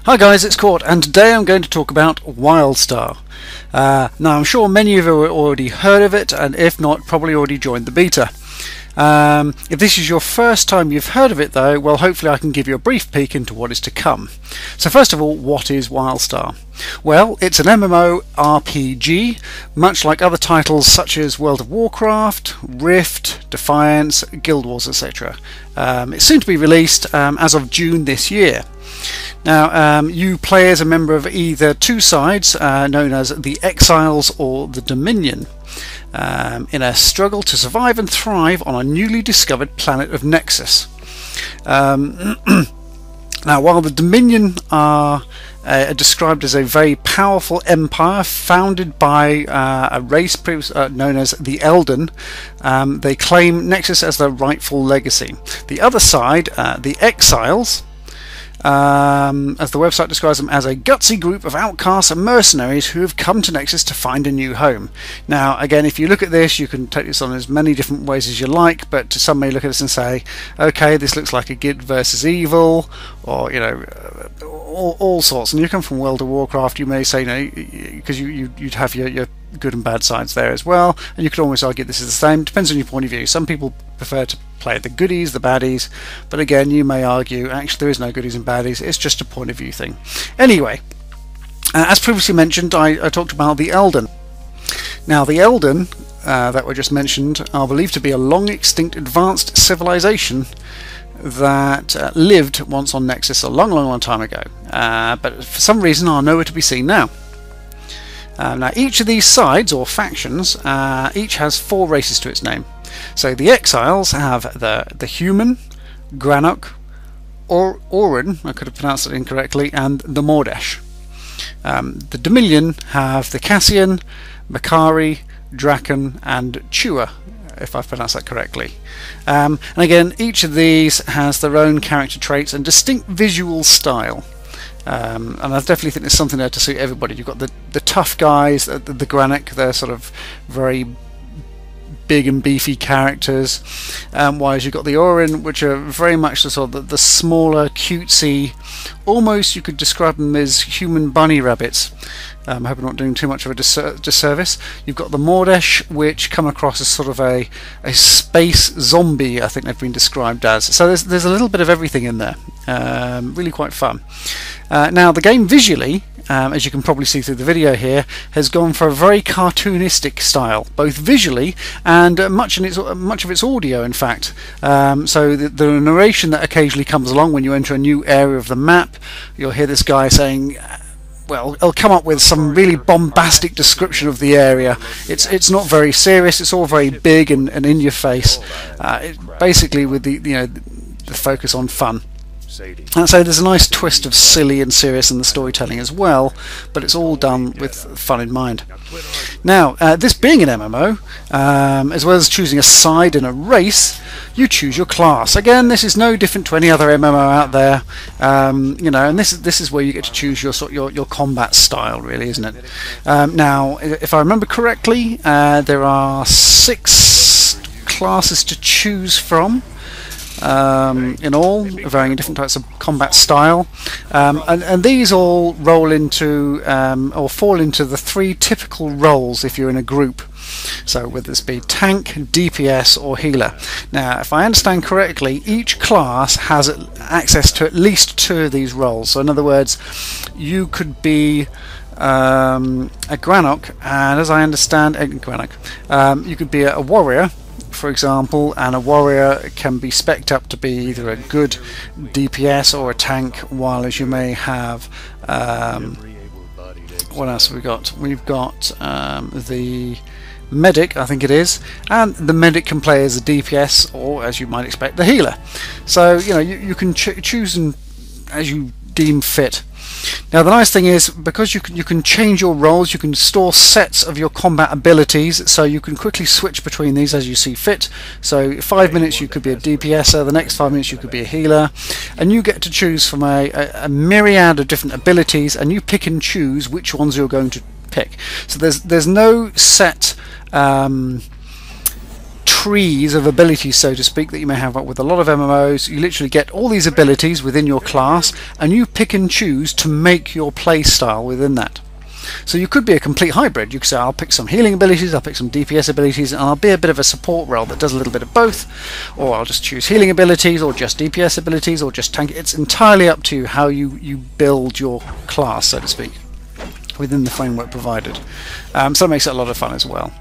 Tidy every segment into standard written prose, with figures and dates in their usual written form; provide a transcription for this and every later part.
Hi guys, it's Court, and today I'm going to talk about Wildstar. Now I'm sure many of you have already heard of it, and if not, probably already joined the beta. If this is your first time you've heard of it though, well, hopefully I can give you a brief peek into what is to come. So first of all, what is Wildstar? Well, it's an MMORPG, much like other titles such as World of Warcraft, Rift, Defiance, Guild Wars, etc. It's soon to be released as of June this year. Now, you play as a member of either two sides, known as the Exiles or the Dominion, in a struggle to survive and thrive on a newly discovered planet of Nexus. Now, while the Dominion are described as a very powerful empire founded by a race known as the Elden, they claim Nexus as their rightful legacy. The other side, the Exiles, as the website describes them, as a gutsy group of outcasts and mercenaries who have come to Nexus to find a new home. Now again, if you look at this, you can take this on as many different ways as you like, but some may look at this and say, okay, this looks like a good versus evil, or all sorts. And you come from World of Warcraft, you may say, because you'd have your good and bad sides there as well, and you could almost argue this is the same. Depends on your point of view. Some people prefer to play the goodies, the baddies, but again, you may argue actually there is no goodies and baddies, it's just a point of view thing. Anyway, as previously mentioned, I talked about the Elden. Now the Elden that were just mentioned are believed to be a long extinct advanced civilization that lived once on Nexus a long time ago, but for some reason are nowhere to be seen now. Now each of these sides or factions each has 4 races to its name. So the Exiles have the Human, Granok, Orin, I could have pronounced it incorrectly, and the Mordesh. The Dominion have the Cassian, Makari, Draken, and Chua, if I've pronounced that correctly. And again, each of these has their own character traits and distinct visual style. And I definitely think there's something there to suit everybody. You've got the tough guys, the Granok, they're sort of very big and beefy characters, whereas you've got the Orin, which are very much the sort of the smaller, cutesy, almost you could describe them as human bunny rabbits. I hope I'm not doing too much of a disservice. You've got the Mordesh, which come across as sort of a space zombie, I think they've been described as. So there's a little bit of everything in there. Really quite fun. Now the game visually, as you can probably see through the video here, has gone for a very cartoonistic style, both visually and much of its audio, in fact. So the narration that occasionally comes along when you enter a new area of the map, you'll hear this guy saying, well, he'll come up with some really bombastic description of the area. It's not very serious, it's all very big and in your face, basically with the focus on fun. And so there's a nice twist of silly and serious in the storytelling as well, but it's all done with fun in mind. Now, this being an MMO, as well as choosing a side in a race, you choose your class. Again, this is no different to any other MMO out there, and this is where you get to choose your combat style, really, isn't it? Now, if I remember correctly, there are 6 classes to choose from. In all, varying different types of combat style, and these all roll into or fall into the 3 typical roles if you're in a group. So whether this be tank, DPS or healer. Now if I understand correctly, each class has access to at least 2 of these roles. So in other words, you could be a Granok, and as I understand, you could be a warrior, for example, and a warrior can be spec'd up to be either a good DPS or a tank, while as you may have what else have we got? We've got the medic, I think it is, and the medic can play as a DPS or, as you might expect, the healer. So you can choose as you deem fit. Now the nice thing is, because you can change your roles, you can store sets of your combat abilities, so you can quickly switch between these as you see fit. So 5 minutes you could be a DPSer, the next 5 minutes you could be a healer, and you get to choose from a myriad of different abilities, and you pick and choose which ones you're going to pick. So there's no set trees of abilities, so to speak, that you may have with a lot of MMOs. You literally get all these abilities within your class, and you pick and choose to make your play style within that. So you could be a complete hybrid. You could say, I'll pick some healing abilities, I'll pick some DPS abilities, and I'll be a bit of a support role that does a little bit of both, or I'll just choose healing abilities, or just DPS abilities, or just tank. It's entirely up to you how you build your class, so to speak, within the framework provided. So it makes it a lot of fun as well.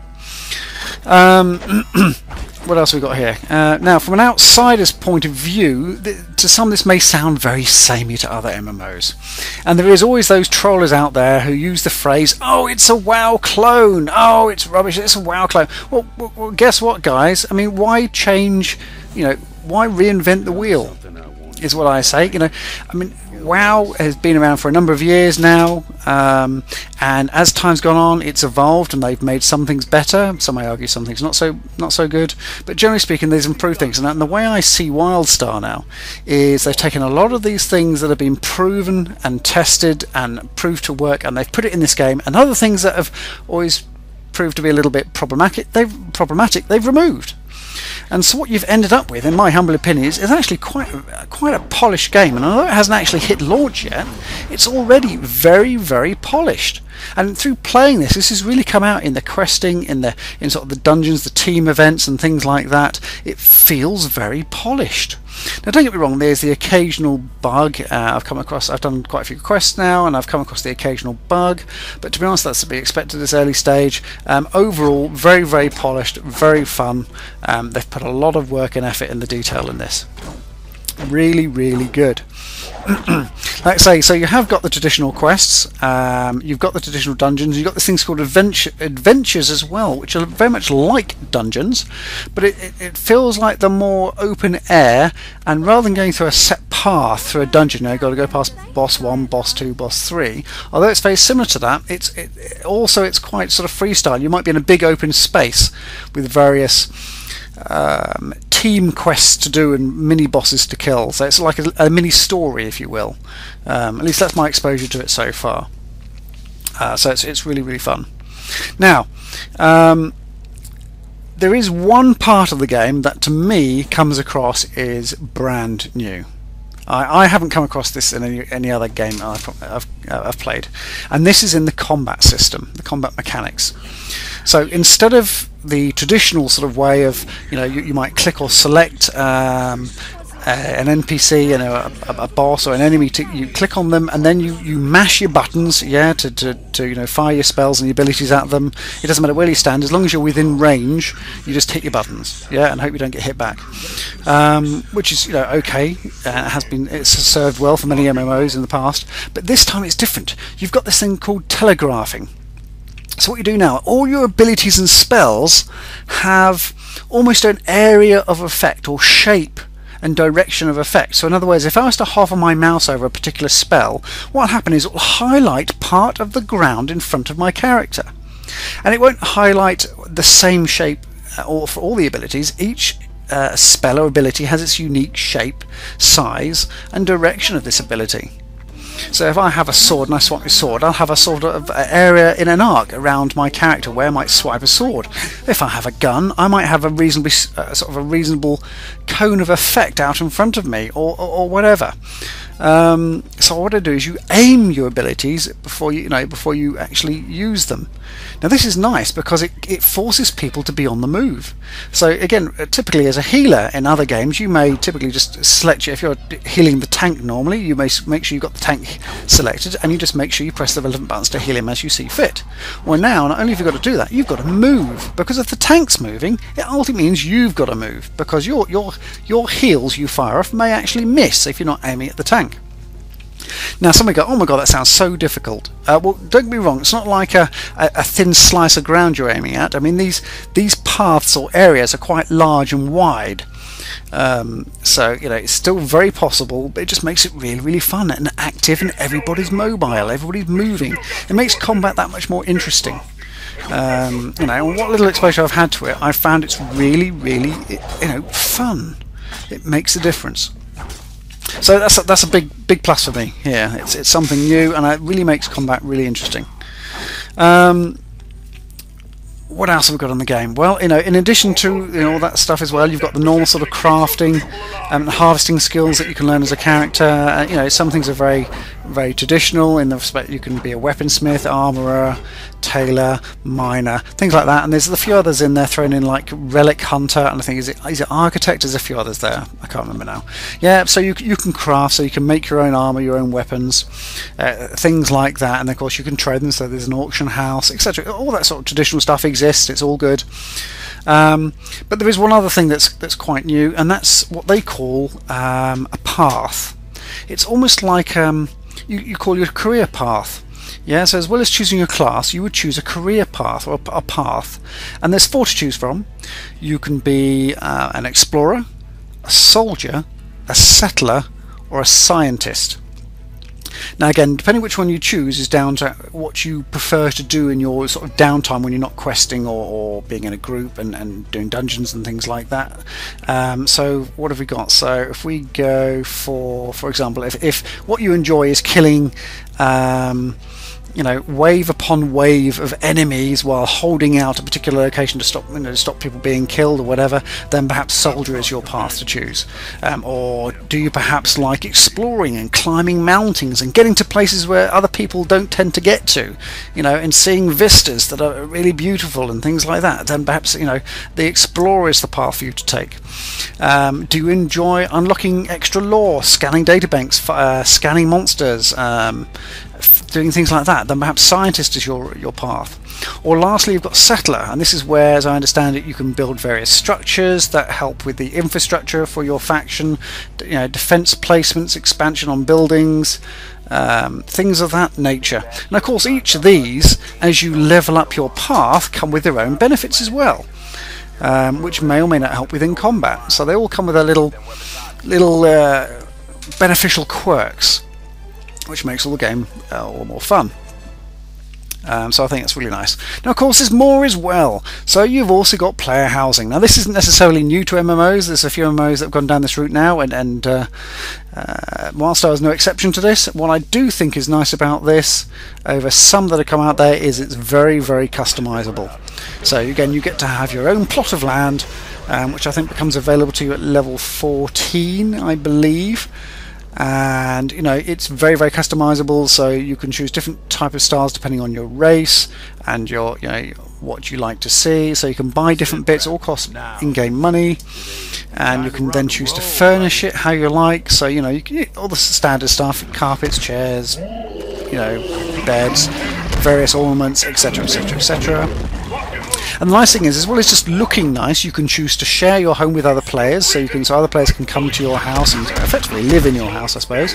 What else have we got here? Now, from an outsider's point of view, to some this may sound very samey to other MMOs, and there is always those trollers out there who use the phrase, "Oh, it's a WoW clone. Oh, it's rubbish. It's a WoW clone." Well, guess what, guys? I mean, why change? Why reinvent the wheel? Is what I say. I mean, WoW has been around for a number of years now, and as time's gone on, it's evolved, and they've made some things better. Some may argue some things not so good, but generally speaking, they've improved things. And the way I see Wildstar now is they've taken a lot of these things that have been proven and tested and proved to work, and they've put it in this game, and other things that have always proved to be a little bit problematic, they've removed. And so what you've ended up with, in my humble opinion, is actually quite a polished game. And although it hasn't actually hit launch yet, it's already very, very polished. And through playing this has really come out in the questing, in sort of the dungeons, the team events, and things like that. It feels very polished. Now, don't get me wrong, there's the occasional bug. I've done quite a few quests now, and I've come across the occasional bug, but to be honest, that's to be expected at this early stage. Overall, very, very polished, very fun. They've put a lot of work and effort in the detail in this. Really, really good. Like I say, so you have got the traditional quests, you've got the traditional dungeons, you've got these things called adventures as well, which are very much like dungeons, but it feels like they're more open air, and rather than going through a set path through a dungeon, you've got to go past boss 1, boss 2, boss 3. Although it's very similar to that, it's quite sort of freestyle. You might be in a big open space with various team quests to do and mini bosses to kill, so it's like a mini story, if you will. At least that's my exposure to it so far. So it's really, really fun. Now, there is one part of the game that to me comes across is brand new. I haven't come across this in any other game I've played, and this is in the combat system, the combat mechanics. So instead of the traditional sort of way of, you might click or select an NPC, a boss or an enemy, you click on them and then you mash your buttons, to fire your spells and your abilities at them. It doesn't matter where you stand, as long as you're within range, you just hit your buttons, and hope you don't get hit back. Which is okay. It's served well for many MMOs in the past, but this time it's different. You've got this thing called telegraphing. So what you do now, all your abilities and spells have almost an area of effect, or shape and direction of effect. So in other words, if I was to hover my mouse over a particular spell, what will happen is it will highlight part of the ground in front of my character. And it won't highlight the same shape for all the abilities. Each spell or ability has its unique shape, size and direction of this ability. So if I have a sword and I swipe my sword, I'll have a sort of area in an arc around my character where I might swipe a sword. If I have a gun, I might have a reasonable cone of effect out in front of me, or whatever. So what I do is you aim your abilities before you actually use them. Now this is nice because it forces people to be on the move. So again, typically as a healer in other games, you may typically just select, if you're healing the tank normally, you may make sure you've got the tank selected, and you just make sure you press the relevant buttons to heal him as you see fit. Well, now not only have you got to do that, you've got to move, because if the tank's moving, it ultimately means you've got to move, because your heals you fire off may actually miss if you're not aiming at the tank. Now somebody go, oh my god, that sounds so difficult. Well, don't get me wrong, it's not like a thin slice of ground you're aiming at. I mean, these paths or areas are quite large and wide. So it's still very possible, but it just makes it really, really fun and active, and everybody's mobile, everybody's moving. It makes combat that much more interesting. And what little exposure I've had to it, I've found it's really, really fun. It makes a difference. So that's a big plus for me here. It's something new, and it really makes combat really interesting. What what else have we got on the game? Well, in addition to all that stuff as well, you've got the normal sort of crafting and harvesting skills that you can learn as a character. Some things are very, very traditional in the respect you can be a weaponsmith, armourer, tailor, miner, things like that. And there's a few others in there thrown in, like relic hunter, and I think is it architect? There's a few others there. I can't remember now. Yeah, so you can craft, so you can make your own armour, your own weapons, things like that. And of course you can trade them. So there's an auction house, etc. All that sort of traditional stuff exists. It's all good. But there is one other thing that's quite new, and that's what they call a path. It's almost like you call your career path. Yeah, so as well as choosing a class, you would choose a career path or a path, and there's 4 to choose from. You can be an explorer, a soldier, a settler, or a scientist. Now again, depending which one you choose is down to what you prefer to do in your sort of downtime when you're not questing or being in a group and doing dungeons and things like that. So what have we got? So if we go for example, if what you enjoy is killing wave upon wave of enemies while holding out a particular location to stop people being killed or whatever, then perhaps soldier is your path to choose. Or do you perhaps like exploring and climbing mountains and getting to places where other people don't tend to get to, and seeing vistas that are really beautiful and things like that? Then perhaps the explorer is the path for you to take. Do you enjoy unlocking extra lore, scanning databanks, scanning monsters, doing things like that? Then perhaps scientist is your path. Or lastly, you've got settler, and this is where, as I understand it, you can build various structures that help with the infrastructure for your faction, defense placements, expansion on buildings, things of that nature. And of course each of these, as you level up your path, come with their own benefits as well, which may or may not help within combat. So they all come with their little beneficial quirks, which makes all the game all more fun. So I think that's really nice. Now of course there's more as well. So you've also got player housing. Now this isn't necessarily new to MMOs. There's a few MMOs that have gone down this route now, and Wildstar is no exception to this. What I do think is nice about this over some that have come out there is it's very, very customizable. So again, you get to have your own plot of land, which I think becomes available to you at level 14, I believe. And it's very, very customizable, so you can choose different type of styles depending on your race and your what you like to see. So you can buy different bits, all cost in-game money, and you can then choose to furnish it how you like. So you can get all the standard stuff: carpets, chairs, beds, various ornaments, etc., etc., etc. And the nice thing is, as well as just looking nice, you can choose to share your home with other players, so other players can come to your house and effectively live in your house, I suppose.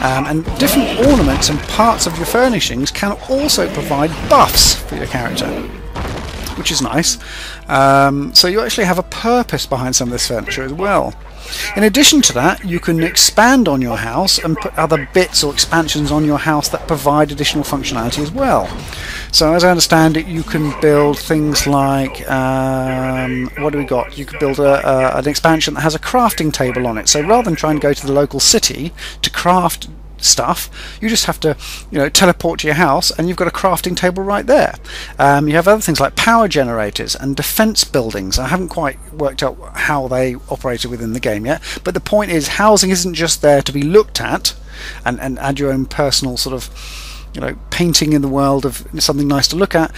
And different ornaments and parts of your furnishings can also provide buffs for your character, which is nice. So you actually have a purpose behind some of this furniture as well. In addition to that, you can expand on your house and put other bits or expansions on your house that provide additional functionality as well. So as I understand it, you can build things like, what do we got? You could build an expansion that has a crafting table on it. So rather than trying to go to the local city to craft stuff, you just have to teleport to your house and you've got a crafting table right there. You have other things like power generators and defense buildings. I haven't quite worked out how they operated within the game yet, but the point is, housing isn't just there to be looked at and add your own personal sort of painting in the world of something nice to look at.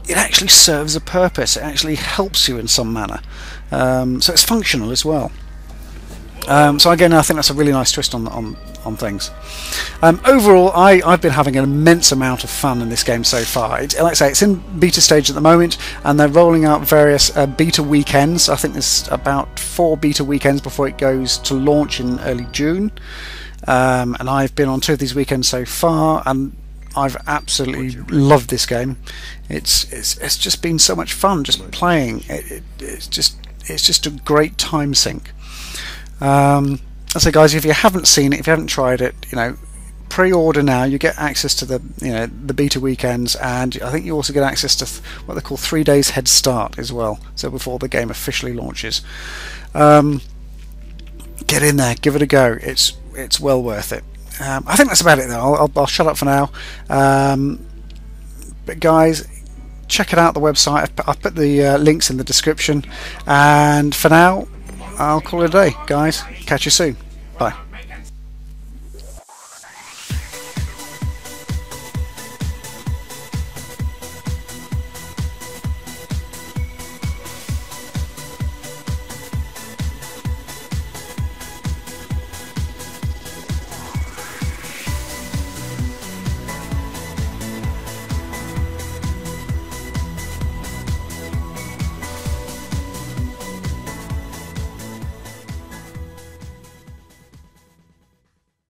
It actually serves a purpose. It actually helps you in some manner, so it's functional as well. So again, I think that's a really nice twist on things. Overall, I've been having an immense amount of fun in this game so far. Like I say, it's in beta stage at the moment, and they're rolling out various beta weekends. I think there's about 4 beta weekends before it goes to launch in early June. And I've been on 2 of these weekends so far, and I've absolutely loved this game. It's just been so much fun just playing. It's just a great time sink. I say, guys, if you haven't seen it, if you haven't tried it, pre-order now. You get access to the the beta weekends, and I think you also get access to what they call 3 days head start as well. So before the game officially launches, get in there, give it a go. It's well worth it. I think that's about it though. I'll shut up for now. But guys, check it out, the website. I've put the links in the description, and for now I'll call it a day, guys. Catch you soon.